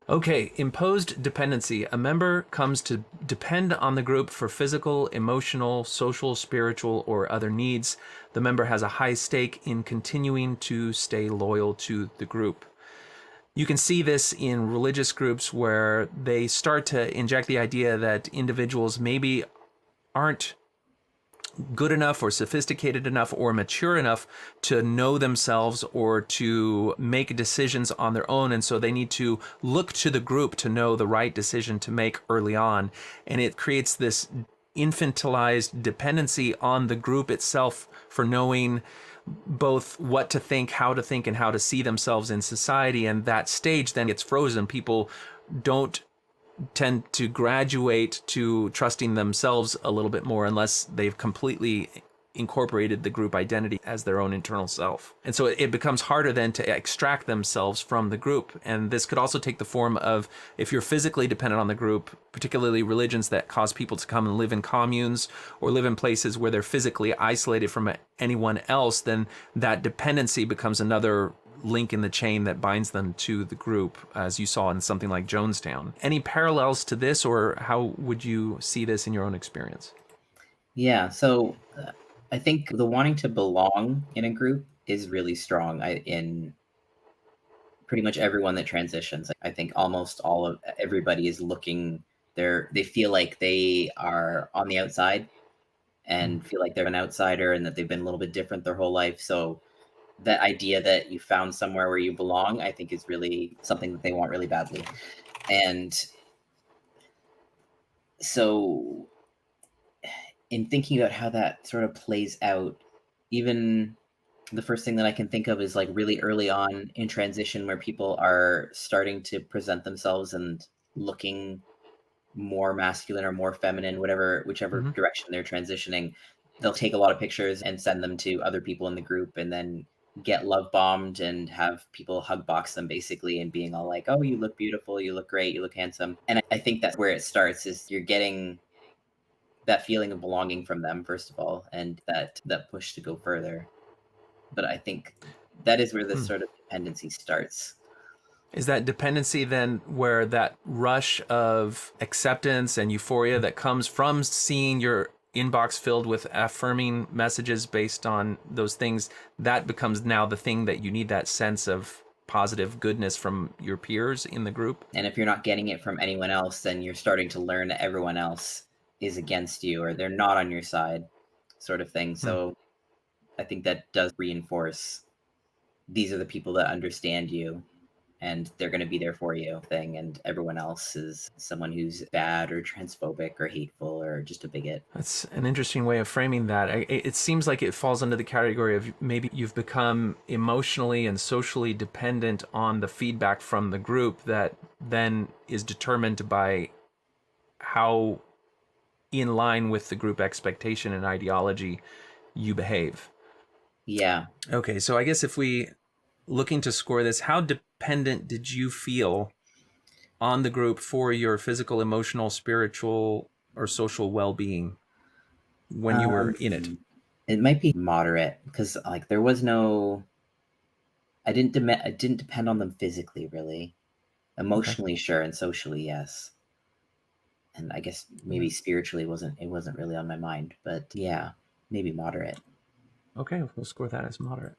Okay, imposed dependency. A member comes to depend on the group for physical, emotional, social, spiritual, or other needs. The member has a high stake in continuing to stay loyal to the group. You can see this in religious groups where they start to inject the idea that individuals maybe aren't good enough or sophisticated enough or mature enough to know themselves or to make decisions on their own. And so they need to look to the group to know the right decision to make early on. And it creates this infantilized dependency on the group itself for knowing both what to think, and how to see themselves in society. And that stage then gets frozen. People don't tend to graduate to trusting themselves a little bit more unless they've completely incorporated the group identity as their own internal self. And so it becomes harder then to extract themselves from the group. And this could also take the form of, if you're physically dependent on the group, particularly religions that cause people to come and live in communes or live in places where they're physically isolated from anyone else, then that dependency becomes another link in the chain that binds them to the group, as you saw in something like Jonestown. Any parallels to this, or how would you see this in your own experience? Yeah, so I think the wanting to belong in a group is really strong in pretty much everyone that transitions. I think almost all of everybody is looking they feel like they are on the outside Mm. and feel like they're an outsider and that they've been a little bit different their whole life. So that idea that you found somewhere where you belong, I think is really something that they want really badly. And so in thinking about how that sort of plays out, even the first thing that I can think of is like really early on in transition where people are starting to present themselves and looking more masculine or more feminine, whichever Mm-hmm. direction they're transitioning. They'll take a lot of pictures and send them to other people in the group and then get love bombed and have people hug box them basically and being all like, oh, you look beautiful, you look great, you look handsome. And I think that's where it starts is you're getting that feeling of belonging from them, first of all, and that push to go further. But I think that is where this Hmm. sort of dependency starts. Is that dependency then where that rush of acceptance and euphoria that comes from seeing your inbox filled with affirming messages based on those things, that becomes now the thing that you need, that sense of positive goodness from your peers in the group? And if you're not getting it from anyone else, then you're starting to learn that everyone else is against you or they're not on your side, sort of thing. Hmm. So I think that does reinforce these are the people that understand you and they're going to be there for you thing. And everyone else is someone who's bad or transphobic or hateful or just a bigot. That's an interesting way of framing that. It seems like it falls under the category of maybe you've become emotionally and socially dependent on the feedback from the group that then is determined by how in line with the group expectation and ideology you behave. Yeah. Okay, so I guess if we looking to score this, how dependent did you feel on the group for your physical, emotional, spiritual, or social well-being when you were in it? Um, it might be moderate because like there was no I didn't depend on them physically really. Okay. Emotionally, sure, and socially, yes. And I guess Yeah. maybe spiritually it wasn't really on my mind, but yeah, maybe moderate. Okay, we'll score that as moderate.